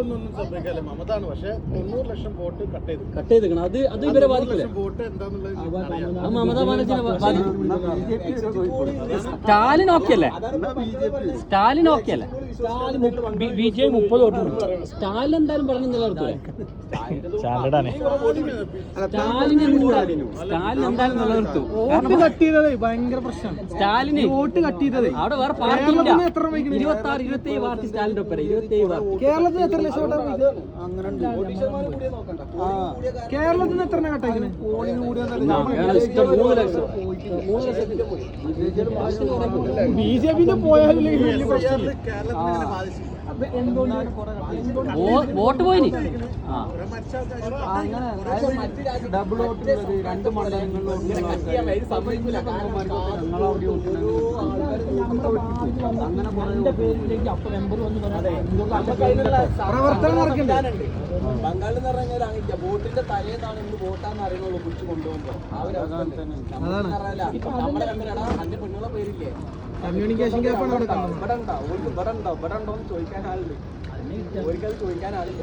വോട്ടൊന്നും സംഭവിക്കാല്ല, മമതാണ്. പക്ഷെ 90 ലക്ഷം vote cut ചെയ്ത് അത് ഇവരെ ബാധിക്കില്ല. വോട്ട് എന്താന്നുള്ളത് മമതാ ബാനർജിനെ ബാധിക്കും. സ്റ്റാലിൻ ഓക്കെ അല്ലേ? സ്റ്റാലിൻ ഓക്കെ അല്ലേ? BJP 30 വോട്ടുണ്ട്. സ്റ്റാലിൻ എന്തായാലും പറഞ്ഞു നിലനിർത്തൂലേ? സ്റ്റാലിൻ എന്തായാലും നിലനിർത്തും. ഭയങ്കര പ്രശ്നം. സ്റ്റാലിന് വോട്ട് കട്ട് ചെയ്തത് അവിടെ വേറെ പാർട്ടി 26-27 പാർട്ടി സ്റ്റാലിന്റെ ഒപ്പം 27 പാർട്ടി. കേരളത്തിൽ എത്ര ലക്ഷം കേരളത്തിൽ എത്ര കട്ടായിക്കണേ? BJP പോയാലും വോട്ട് പോയിനി. അങ്ങനെ ഡബിൾ വോട്ട് 2 മണ്ഡലങ്ങളിലും പ്രവർത്തനം നടക്കുന്നുണ്ട്. ബംഗാളിൽ നിന്ന് പറഞ്ഞാൽ വോട്ടിന്റെ തലേന്നാണ് ഇന്ന് വോട്ടാന്ന് അറിയുന്നുള്ളൂ കുറിച്ച് കൊണ്ടുപോകുമ്പോ നമ്മളെ കമ്മിലാടാ അന്റെ പെണ്ണുങ്ങളെ പേരില്ലേ കമ്മ്യൂണിക്കേഷൻ ഗ്യാപ്പാണ് അവിടെ ഇവിടെ ഉണ്ടോന്ന് ചോദിക്കാൻ ആളുണ്ട്. ഒരിക്കലും ചോദിക്കാൻ ആളില്ല.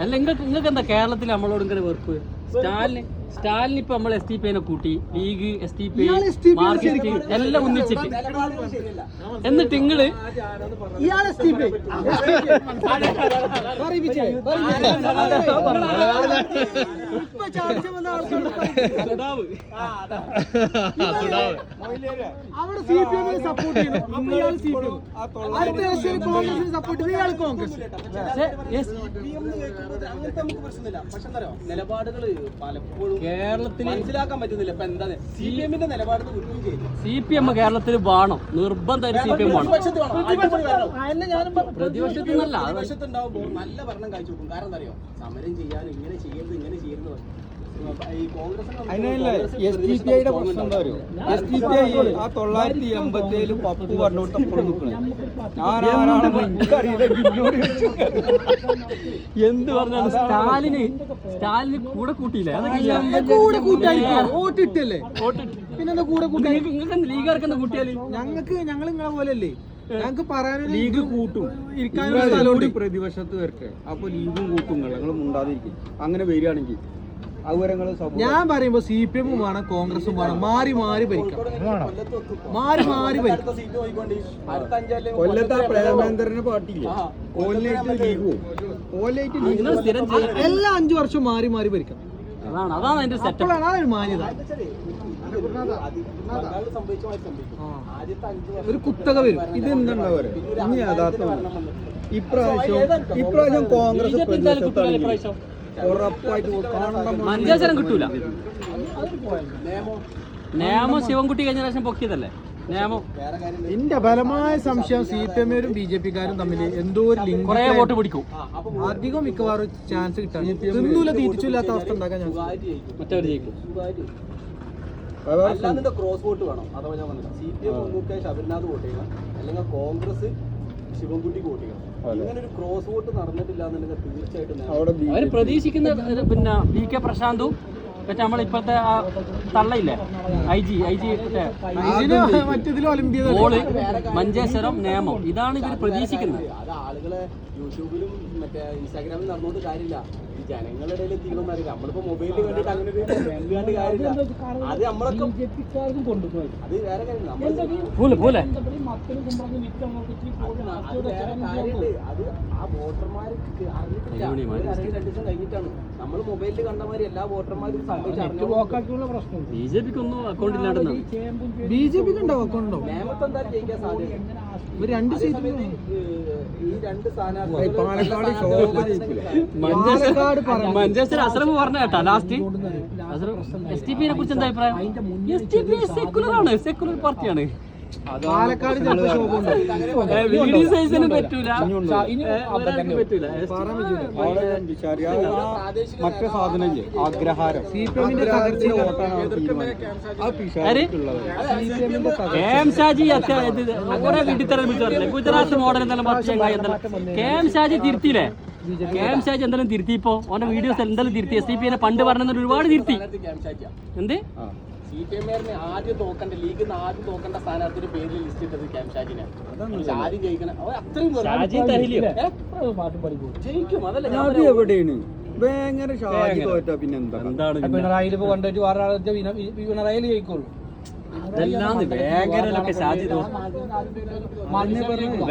അല്ല നിങ്ങൾക്ക് എന്താ കേരളത്തിൽ നമ്മളോട് ഇങ്ങനെ വെറുപ്പ്? സ്റ്റാലിന് ഇപ്പൊ നമ്മൾ STP കൂട്ടി, ലീഗ് STP മാർക്സിസ്റ്റ് എല്ലാം ഒന്നിച്ചിട്ട്, എന്നിട്ട് നിങ്ങള് അവിടെ CPM സപ്പോർട്ട് ചെയ്യണം. സപ്പോർട്ട് ഇയാൾ കോൺഗ്രസ്. അങ്ങനത്തെ നമുക്ക് പ്രശ്നമില്ല. പക്ഷെ എന്താ നിലപാടുകള് പലപ്പോഴും കേരളത്തിൽ മനസ്സിലാക്കാൻ പറ്റുന്നില്ല. ഇപ്പൊ എന്താ CPMന്റെ നിലപാട് CPM കേരളത്തിൽ വേണം, നിർബന്ധമായിട്ട് CPM വേണം. പ്രതിപക്ഷത്തുണ്ടാവുമ്പോൾ നല്ല ഭരണം കാഴ്ച വെക്കും. കാരണം എന്താ അറിയോ, സമരം ചെയ്യാൻ ഇങ്ങനെ ചെയ്യരുത് STPIയുടെ പ്രശ്നം എന്താ അറിയോ? STPI ആ 987 പപ്പു പറഞ്ഞോട്ടപ്പോൾ എന്ത് പറഞ്ഞാലും സ്റ്റാലിന് കൂടെ കൂട്ടിയില്ലേ? കൂടെ വോട്ട് ഇട്ടല്ലേ? പിന്നെന്താ കൂടെ കൂട്ടാ? ലീഗുകാർക്ക് എന്താ കൂട്ടിയാല്? ഞങ്ങൾ നിങ്ങളെ പോലെയല്ലേ? ഞങ്ങക്ക് പറയാനും ലീഗ് കൂട്ടും, ഇരിക്കാനുള്ള സ്ഥലമുണ്ട് പ്രതിപക്ഷത്ത് വരട്ടെ. അപ്പൊ ലീഗും കൂട്ടും. നിങ്ങൾ മുണ്ടാതിരിക്കും. അങ്ങനെ വരികയാണെങ്കിൽ ഞാൻ പറയുമ്പോ CPM വേണം, കോൺഗ്രസും വേണം. മാറി ഭരിക്കാം. കൊല്ലത്തെ പ്രേമേന്ദ്രന് പാർട്ടിയില്ല, എല്ലാ 5 വർഷം മാറി ഭരിക്കാം. അതാണ് അതിന്റെ സെറ്റപ്പ്. അതൊരു മാന്യത, ഒരു കുത്തക വരും. ഇത് എന്താ പറയുക? ഇനി യഥാർത്ഥം ഇപ്രാവശ്യം കോൺഗ്രസ് മഞ്ചേശ്വരം കിട്ടൂല. നിയമം ശിവൻകുട്ടി കഴിഞ്ഞ പ്രാവശ്യം പൊക്കിയതല്ലേ നിയമം. എന്റെ ബലമായ സംശയം CPMകാരും BJPക്കാരും തമ്മിൽ എന്തോ ഒരു ലിങ്ക്, കുറെ വോട്ട് പിടിക്കും. അധികം മിക്കവാറും ചാൻസ് കിട്ടാൻ തിന്നൂല, തിരിച്ചില്ലാത്ത അവസ്ഥ ഉണ്ടാക്കാൻ മറ്റവർ ജയിക്കും. അല്ലാതെ ക്രോസ് വോട്ട് വേണം. അഥവാ ഞാൻ പറഞ്ഞില്ല, CPM ശബരിനാഥ് വോട്ട് ചെയ്യണം, അല്ലെങ്കിൽ കോൺഗ്രസ് ശിവൻകുട്ടിക്ക് വോട്ട് ചെയ്യണം. ഇങ്ങനെ ഒരു ക്രോസ് വോട്ട് നടന്നിട്ടില്ല എന്നുണ്ടെങ്കിൽ തീർച്ചയായിട്ടും അവര് പ്രതീക്ഷിക്കുന്ന പിന്നെ VK പ്രശാന്തും മറ്റേ നമ്മളിപ്പോഴത്തെ തള്ളയില്ലേ IG ഓള് മഞ്ചേശ്വരം നിയമം, ഇതാണ് ഇവർ പ്രതീക്ഷിക്കുന്നത്. അത് ആളുകളെ യൂട്യൂബിലും മറ്റേ ഇൻസ്റ്റാഗ്രാമിൽ നടന്നുകൊണ്ട് കാര്യമില്ല. ജനങ്ങളുടെ ഇടയിൽ എത്തിക്കണമെന്ന് അറിയില്ല. നമ്മളിപ്പോ മൊബൈലിൽ വേണ്ടിട്ട് അങ്ങനെ ഒരു കാര്യമില്ല. അത് നമ്മളൊക്കെ കൊണ്ടുപോയി, അത് വേറെ കാര്യം. പോലെ അത് ആ വോട്ടർമാർ അറിഞ്ഞിട്ടില്ല. 2 ദിവസം കഴിഞ്ഞിട്ടാണ് നമ്മൾ മൊബൈലിൽ കണ്ട മാതിരി എല്ലാ വോട്ടർമാരും പ്രശ്നം. BJPക്ക് ഒന്നും അക്കൗണ്ട് ഇല്ലാണ്ടെന്ന്. BJPക്ക് ഉണ്ടാവും അക്കൗണ്ട്. നിയമത്തെ എന്തായാലും ജയിക്കാൻ സാധ്യത. 2 സീറ്റ് ഈ 2 സ്ഥാനാർത്ഥികൾ മഞ്ചേശ്വരം അസ്രഫ് പറഞ്ഞ കേട്ടാ ലാസ്റ്റ്. STPനെ കുറിച്ച് എന്താ അഭിപ്രായം? STP സെക്കുലർ ആണ്, സെക്കുലർ പാർട്ടിയാണ്. പാലക്കാട് മറ്റേ സാധനല്ലേ അഗ്രഹാരം കുറെ വീട്ടിത്തരം ഗുജറാത്ത് മോഡൽ എന്തെല്ലാം KM ഷാജി തിരുത്തിയില്ലേ? KM ഷാജി എന്തെങ്കിലും തിരുത്തി. ഇപ്പൊ ഓന്റെ വീഡിയോസ് എന്തെങ്കിലും തിരുത്തി. STPനെ പണ്ട് പറഞ്ഞ ഒരുപാട് തിരുത്തി. എന്ത് CPM-കാരനെ ആദ്യം തോക്കേണ്ട ലീഗിൽ ആദ്യം തോക്കേണ്ട സ്ഥാനാർത്ഥിയുടെ പേരിൽ ലിസ്റ്റ് ഇട്ടത് ക്യാം ഷാജിനാണ്. ഷാജി ജയിക്കണം, അവർ അത്രയും ഷാജി തഹ്ലിയോ? ജയിക്കും. അതല്ല ഞാൻ ഷാജി എവിടെയാണ് ഭയങ്കര ഷാജി തോറ്റാ പിന്നെന്താ എന്താണ് പിണറായില് ഇപ്പൊ കൊണ്ടുപോയിട്ട് വേറെ ആളെ പിണറായില് ജയിക്കുള്ളൂ. അതെല്ലാം വേങ്ങരയിലൊക്കെ ഷാജി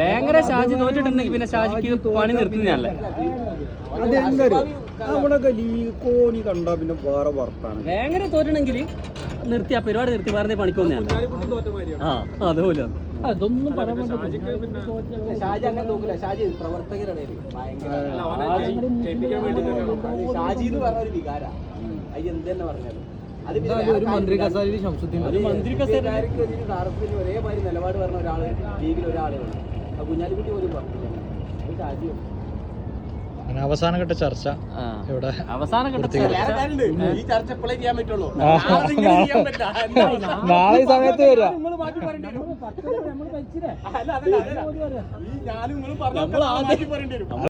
വേങ്ങര ഷാജി തോറ്റിട്ടുണ്ടെങ്കിൽ പിന്നെ ഷാജിക്ക് പണി നിർത്തുന്നതല്ലേ. അതെന്താ നമ്മളൊക്കെ ലീഗ് കോണി കണ്ടാ പിന്നെ വേറെ വർത്താണ്. വേങ്ങര തോറ്റണമെങ്കിൽ നിർത്തി ആ പരിപാടി നിർത്തി വേറെ പണിക്ക് വന്നതാണ്. ആ അതുപോലെ അതൊന്നും പറയാൻ ഷാജി അങ്ങനെ നോക്കില്ല. ഷാജി പ്രവർത്തകരുടെ ഷാജി എന്ന് പറഞ്ഞ ഒരു വികാര അത് എന്തെന്നെ പറഞ്ഞാലും അത് ഒരു മന്ത്രി കസാരി ശംസുദ്ദീൻ മന്ത്രി കസേര ഒരേമാതിരി നിലപാട് പറഞ്ഞ ഒരാള് ലീഗിൽ ഒരാളുണ്ട്. ആ കുഞ്ഞാലിക്കുട്ടി പോലും പറഞ്ഞില്ല. അത് ഷാജിയാണ്. അവസാനഘട്ട ചർച്ച ഇവിടെ അവസാനഘട്ട ഈ ചർച്ച എപ്പോഴേ ചെയ്യാൻ പറ്റുള്ളൂ. നാളെ ഈ സമയത്ത് വരാം. ഞാനും നിങ്ങളും പറഞ്ഞു